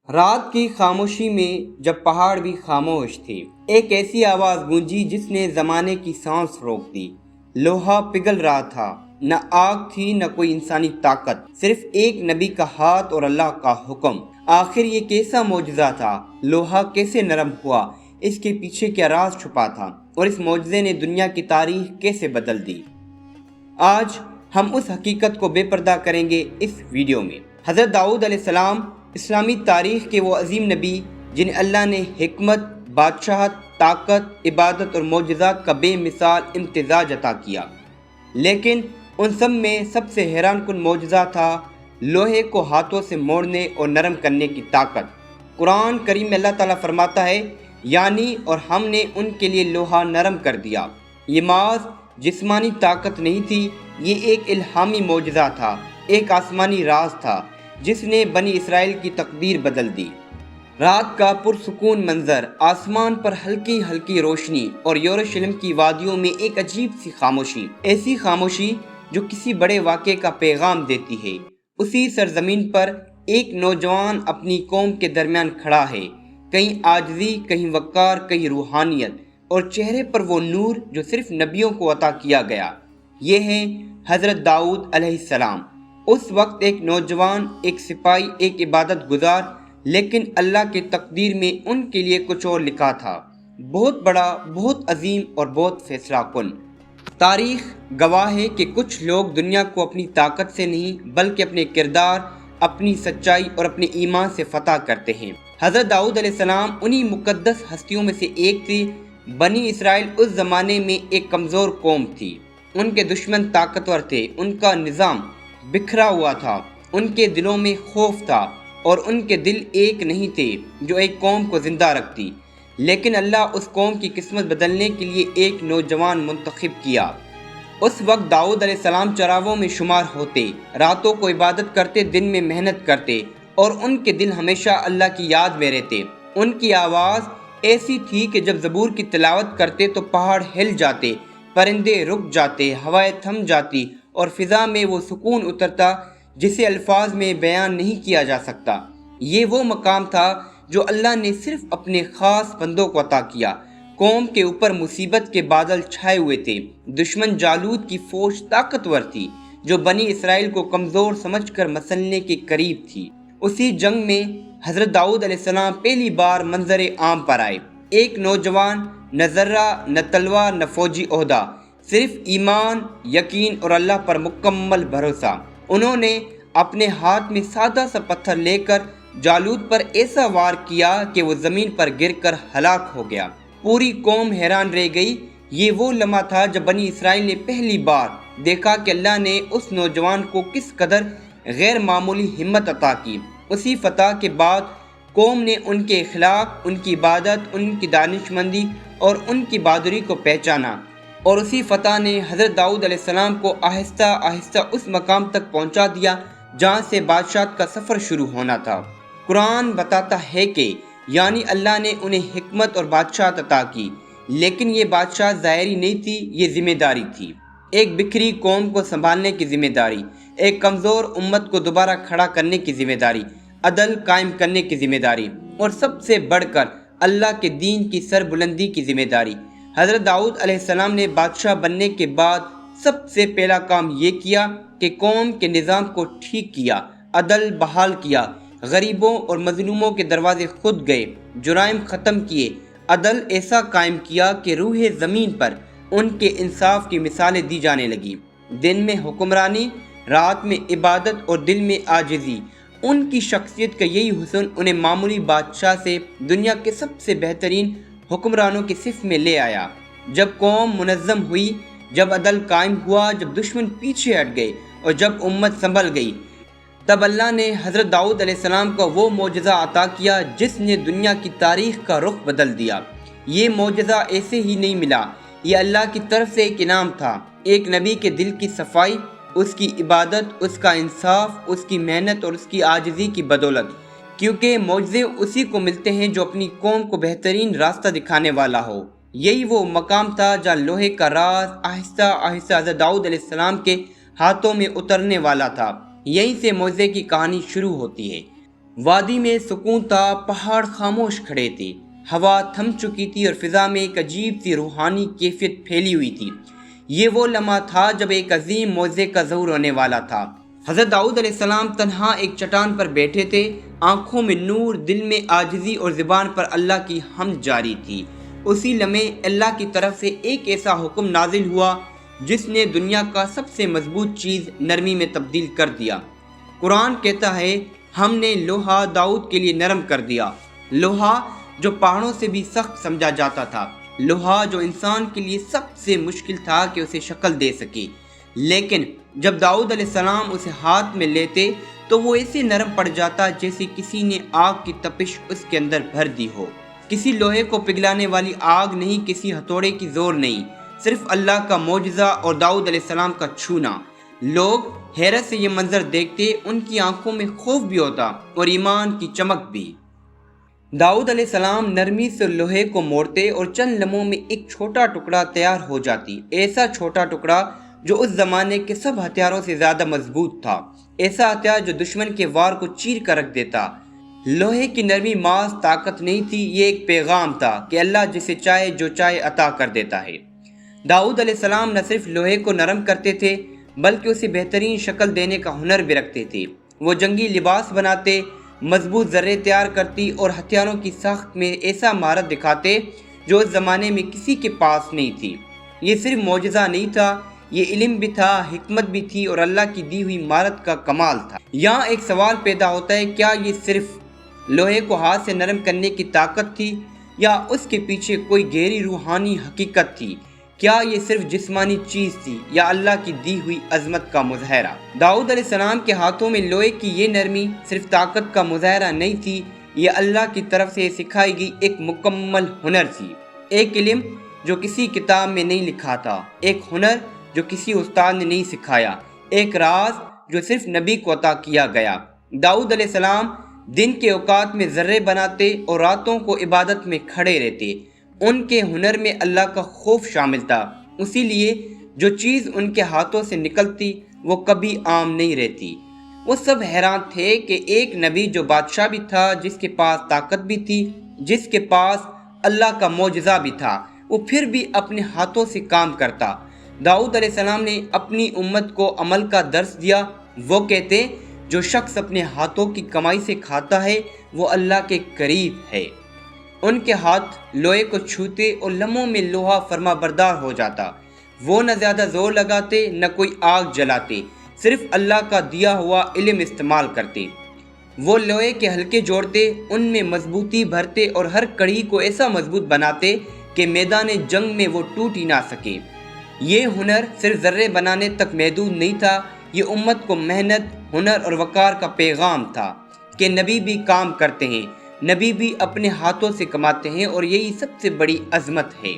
رات کی خاموشی میں جب پہاڑ بھی خاموش تھے، ایک ایسی آواز گونجی جس نے زمانے کی سانس روک دی۔ لوہا پگھل رہا تھا، نہ آگ تھی نہ کوئی انسانی طاقت، صرف ایک نبی کا ہاتھ اور اللہ کا حکم۔ آخر یہ کیسا معجزہ تھا؟ لوہا کیسے نرم ہوا؟ اس کے پیچھے کیا راز چھپا تھا؟ اور اس معجزے نے دنیا کی تاریخ کیسے بدل دی؟ آج ہم اس حقیقت کو بے پردہ کریں گے اس ویڈیو میں۔ حضرت داؤد علیہ السلام اسلامی تاریخ کے وہ عظیم نبی جنہیں اللہ نے حکمت، بادشاہت، طاقت، عبادت اور معجزات کا بے مثال امتزاج عطا کیا، لیکن ان سب میں سب سے حیران کن معجزہ تھا لوہے کو ہاتھوں سے موڑنے اور نرم کرنے کی طاقت۔ قرآن کریم میں اللہ تعالیٰ فرماتا ہے، یعنی اور ہم نے ان کے لیے لوہا نرم کر دیا۔ یہ محض جسمانی طاقت نہیں تھی، یہ ایک الہامی معجزہ تھا، ایک آسمانی راز تھا جس نے بنی اسرائیل کی تقدیر بدل دی۔ رات کا پرسکون منظر، آسمان پر ہلکی ہلکی روشنی اور یروشلم کی وادیوں میں ایک عجیب سی خاموشی، ایسی خاموشی جو کسی بڑے واقعے کا پیغام دیتی ہے۔ اسی سرزمین پر ایک نوجوان اپنی قوم کے درمیان کھڑا ہے، کہیں عاجزی، کہیں وقار، کہیں روحانیت، اور چہرے پر وہ نور جو صرف نبیوں کو عطا کیا گیا۔ یہ ہے حضرت داؤد علیہ السلام۔ اس وقت ایک نوجوان، ایک سپاہی، ایک عبادت گزار، لیکن اللہ کی تقدیر میں ان کے لیے کچھ اور لکھا تھا، بہت بڑا، بہت عظیم اور بہت فیصلہ کن۔ تاریخ گواہ ہے کہ کچھ لوگ دنیا کو اپنی طاقت سے نہیں بلکہ اپنے کردار، اپنی سچائی اور اپنے ایمان سے فتح کرتے ہیں۔ حضرت داؤد علیہ السلام انہی مقدس ہستیوں میں سے ایک تھی۔ بنی اسرائیل اس زمانے میں ایک کمزور قوم تھی، ان کے دشمن طاقتور تھے، ان کا نظام بکھرا ہوا تھا، ان کے دلوں میں خوف تھا، اور ان کے دل ایک نہیں تھے جو ایک قوم کو زندہ رکھتی۔ لیکن اللہ اس قوم کی قسمت بدلنے کے لیے ایک نوجوان منتخب کیا۔ اس وقت داؤد علیہ السلام چراغوں میں شمار ہوتے، راتوں کو عبادت کرتے، دن میں محنت کرتے، اور ان کے دل ہمیشہ اللہ کی یاد میں رہتے۔ ان کی آواز ایسی تھی کہ جب زبور کی تلاوت کرتے تو پہاڑ ہل جاتے، پرندے رک جاتے، ہوائیں تھم جاتی، اور فضا میں وہ سکون اترتا جسے الفاظ میں بیان نہیں کیا جا سکتا۔ یہ وہ مقام تھا جو اللہ نے صرف اپنے خاص بندوں کو عطا کیا۔ قوم کے اوپر مصیبت کے بادل چھائے ہوئے تھے، دشمن جالوت کی فوج طاقتور تھی جو بنی اسرائیل کو کمزور سمجھ کر مسلنے کے قریب تھی۔ اسی جنگ میں حضرت داؤد علیہ السلام پہلی بار منظر عام پر آئے۔ ایک نوجوان، نہ ذرہ، نہ تلوار، نہ فوجی عہدہ، صرف ایمان، یقین اور اللہ پر مکمل بھروسہ۔ انہوں نے اپنے ہاتھ میں سادہ سا پتھر لے کر جالوت پر ایسا وار کیا کہ وہ زمین پر گر کر ہلاک ہو گیا۔ پوری قوم حیران رہ گئی۔ یہ وہ لمحہ تھا جب بنی اسرائیل نے پہلی بار دیکھا کہ اللہ نے اس نوجوان کو کس قدر غیر معمولی ہمت عطا کی۔ اسی فتح کے بعد قوم نے ان کے اخلاق، ان کی عبادت، ان کی دانشمندی اور ان کی بہادری کو پہچانا، اور اسی فتح نے حضرت داؤد علیہ السلام کو آہستہ آہستہ اس مقام تک پہنچا دیا جہاں سے بادشاہت کا سفر شروع ہونا تھا۔ قرآن بتاتا ہے کہ یعنی اللہ نے انہیں حکمت اور بادشاہت عطا کی، لیکن یہ بادشاہت ظاہری نہیں تھی، یہ ذمہ داری تھی، ایک بکھری قوم کو سنبھالنے کی ذمہ داری، ایک کمزور امت کو دوبارہ کھڑا کرنے کی ذمہ داری، عدل قائم کرنے کی ذمہ داری، اور سب سے بڑھ کر اللہ کے دین کی سربلندی کی ذمہ داری۔ حضرت داؤد علیہ السلام نے بادشاہ بننے کے بعد سب سے پہلا کام یہ کیا کہ قوم کے نظام کو ٹھیک کیا، عدل بحال کیا، غریبوں اور مظلوموں کے دروازے خود گئے، جرائم ختم کیے، عدل ایسا قائم کیا کہ روح زمین پر ان کے انصاف کی مثالیں دی جانے لگی۔ دن میں حکمرانی، رات میں عبادت اور دل میں عاجزی۔ ان کی شخصیت کا یہی حسن انہیں معمولی بادشاہ سے دنیا کے سب سے بہترین حکمرانوں کی صف میں لے آیا۔ جب قوم منظم ہوئی، جب عدل قائم ہوا، جب دشمن پیچھے ہٹ گئے اور جب امت سنبھل گئی، تب اللہ نے حضرت داؤد علیہ السلام کو وہ معجزہ عطا کیا جس نے دنیا کی تاریخ کا رخ بدل دیا۔ یہ معجزہ ایسے ہی نہیں ملا، یہ اللہ کی طرف سے ایک انعام تھا، ایک نبی کے دل کی صفائی، اس کی عبادت، اس کا انصاف، اس کی محنت اور اس کی عاجزی کی بدولت، کیونکہ معجزے اسی کو ملتے ہیں جو اپنی قوم کو بہترین راستہ دکھانے والا ہو۔ یہی وہ مقام تھا جہاں لوہے کا راز آہستہ آہستہ حضرت داؤد علیہ السلام کے ہاتھوں میں اترنے والا تھا۔ یہیں سے معجزے کی کہانی شروع ہوتی ہے۔ وادی میں سکون تھا، پہاڑ خاموش کھڑے تھے، ہوا تھم چکی تھی اور فضا میں ایک عجیب سی روحانی کیفیت پھیلی ہوئی تھی۔ یہ وہ لمحہ تھا جب ایک عظیم معجزے کا ظہور ہونے والا تھا۔ حضرت داؤد علیہ السلام تنہا ایک چٹان پر بیٹھے تھے، آنکھوں میں نور، دل میں عاجزی اور زبان پر اللہ کی حمد جاری تھی۔ اسی لمحے اللہ کی طرف سے ایک ایسا حکم نازل ہوا جس نے دنیا کا سب سے مضبوط چیز نرمی میں تبدیل کر دیا۔ قرآن کہتا ہے، ہم نے لوہا داؤد کے لیے نرم کر دیا۔ لوہا جو پہاڑوں سے بھی سخت سمجھا جاتا تھا، لوہا جو انسان کے لیے سب سے مشکل تھا کہ اسے شکل دے سکے، لیکن جب داؤد علیہ السلام اسے ہاتھ میں لیتے تو وہ ایسے نرم پڑ جاتا جیسے کسی نے آگ کی تپش اس کے اندر بھر دی ہو۔ کسی لوہے کو پگھلانے والی آگ نہیں، کسی ہتھوڑے کی زور نہیں، صرف اللہ کا معجزہ اور داؤد علیہ السلام کا چھونا۔ لوگ حیرت سے یہ منظر دیکھتے، ان کی آنکھوں میں خوف بھی ہوتا اور ایمان کی چمک بھی۔ داؤد علیہ السلام نرمی سے لوہے کو موڑتے اور چند لمحوں میں ایک چھوٹا ٹکڑا تیار ہو جاتی، ایسا چھوٹا ٹکڑا جو اس زمانے کے سب ہتھیاروں سے زیادہ مضبوط تھا، ایسا ہتھیار جو دشمن کے وار کو چیر کر رکھ دیتا۔ لوہے کی نرمی محض طاقت نہیں تھی، یہ ایک پیغام تھا کہ اللہ جسے چاہے جو چاہے عطا کر دیتا ہے۔ داؤد علیہ السلام نہ صرف لوہے کو نرم کرتے تھے بلکہ اسے بہترین شکل دینے کا ہنر بھی رکھتے تھے۔ وہ جنگی لباس بناتے، مضبوط ذرے تیار کرتی اور ہتھیاروں کی ساخت میں ایسا مہارت دکھاتے جو اس زمانے میں کسی کے پاس نہیں تھی۔ یہ صرف معجزہ نہیں تھا، یہ علم بھی تھا، حکمت بھی تھی اور اللہ کی دی ہوئی مہارت کا کمال تھا۔ یہاں ایک سوال پیدا ہوتا ہے، کیا یہ صرف لوہے کو ہاتھ سے نرم کرنے کی طاقت تھی یا اس کے پیچھے کوئی گہری روحانی حقیقت تھی؟ کیا یہ صرف جسمانی چیز تھی یا اللہ کی دی ہوئی عظمت کا مظاہرہ؟ داؤد علیہ السلام کے ہاتھوں میں لوہے کی یہ نرمی صرف طاقت کا مظاہرہ نہیں تھی، یہ اللہ کی طرف سے سکھائی گئی ایک مکمل ہنر تھی۔ ایک علم جو کسی کتاب میں نہیں لکھا تھا، ایک ہنر جو کسی استاد نے نہیں سکھایا، ایک راز جو صرف نبی کو عطا کیا گیا۔ داؤد علیہ السلام دن کے اوقات میں ذرے بناتے اور راتوں کو عبادت میں کھڑے رہتے۔ ان کے ہنر میں اللہ کا خوف شامل تھا، اسی لیے جو چیز ان کے ہاتھوں سے نکلتی وہ کبھی عام نہیں رہتی۔ وہ سب حیران تھے کہ ایک نبی جو بادشاہ بھی تھا، جس کے پاس طاقت بھی تھی، جس کے پاس اللہ کا معجزہ بھی تھا، وہ پھر بھی اپنے ہاتھوں سے کام کرتا۔ داؤد علیہ السلام نے اپنی امت کو عمل کا درس دیا۔ وہ کہتے، جو شخص اپنے ہاتھوں کی کمائی سے کھاتا ہے وہ اللہ کے قریب ہے۔ ان کے ہاتھ لوہے کو چھوتے اور لمحوں میں لوہا فرما بردار ہو جاتا۔ وہ نہ زیادہ زور لگاتے نہ کوئی آگ جلاتے، صرف اللہ کا دیا ہوا علم استعمال کرتے۔ وہ لوہے کے حلقے جوڑتے، ان میں مضبوطی بھرتے اور ہر کڑی کو ایسا مضبوط بناتے کہ میدان جنگ میں وہ ٹوٹ ہی نہ سکے۔ یہ ہنر صرف ذرے بنانے تک محدود نہیں تھا، یہ امت کو محنت، ہنر اور وقار کا پیغام تھا کہ نبی بھی کام کرتے ہیں، نبی بھی اپنے ہاتھوں سے کماتے ہیں، اور یہی سب سے بڑی عظمت ہے۔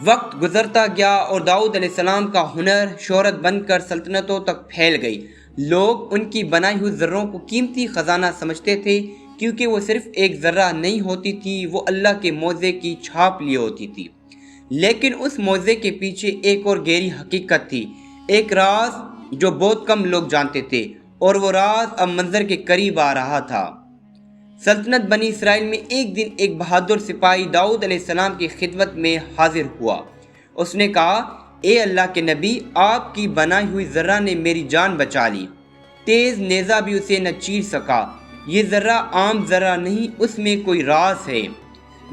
وقت گزرتا گیا اور داؤد علیہ السلام کا ہنر شہرت بن کر سلطنتوں تک پھیل گئی۔ لوگ ان کی بنائی ہوئی ذروں کو قیمتی خزانہ سمجھتے تھے، کیونکہ وہ صرف ایک ذرہ نہیں ہوتی تھی، وہ اللہ کے معجزے کی چھاپ لیے ہوتی تھی۔ لیکن اس معجزے کے پیچھے ایک اور گہری حقیقت تھی، ایک راز جو بہت کم لوگ جانتے تھے، اور وہ راز اب منظر کے قریب آ رہا تھا۔ سلطنت بنی اسرائیل میں ایک دن ایک بہادر سپاہی داؤد علیہ السلام کی خدمت میں حاضر ہوا۔ اس نے کہا، اے اللہ کے نبی، آپ کی بنائی ہوئی ذرہ نے میری جان بچا لی۔ تیز نیزہ بھی اسے نہ چیر سکا۔ یہ ذرہ عام ذرہ نہیں، اس میں کوئی راز ہے۔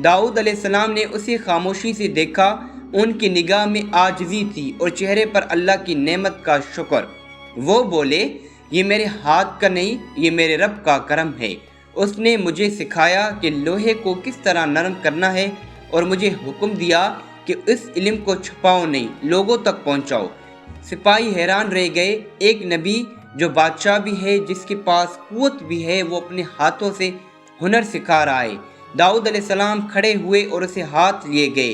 داؤد علیہ السلام نے اسے خاموشی سے دیکھا، ان کی نگاہ میں عاجزی تھی اور چہرے پر اللہ کی نعمت کا شکر۔ وہ بولے، یہ میرے ہاتھ کا نہیں، یہ میرے رب کا کرم ہے۔ اس نے مجھے سکھایا کہ لوہے کو کس طرح نرم کرنا ہے، اور مجھے حکم دیا کہ اس علم کو چھپاؤ نہیں، لوگوں تک پہنچاؤ۔ سپاہی حیران رہ گئے، ایک نبی جو بادشاہ بھی ہے، جس کے پاس قوت بھی ہے، وہ اپنے ہاتھوں سے ہنر سکھا رہا ہے۔ داؤد علیہ السلام کھڑے ہوئے اور اسے ہاتھ لیے گئے۔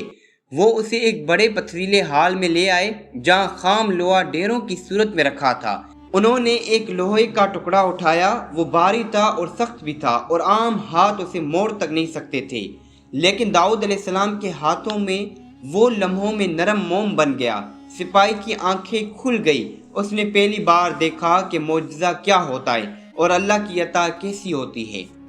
وہ اسے ایک بڑے پتھریلے ہال میں لے آئے جہاں خام لوہا ڈیروں کی صورت میں رکھا تھا۔ انہوں نے ایک لوہے کا ٹکڑا اٹھایا، وہ بھاری تھا اور سخت بھی تھا اور عام ہاتھ اسے موڑ تک نہیں سکتے تھے، لیکن داؤد علیہ السلام کے ہاتھوں میں وہ لمحوں میں نرم موم بن گیا۔ سپاہی کی آنکھیں کھل گئی، اس نے پہلی بار دیکھا کہ معجزہ کیا ہوتا ہے اور اللہ کی عطا کیسی ہوتی ہے۔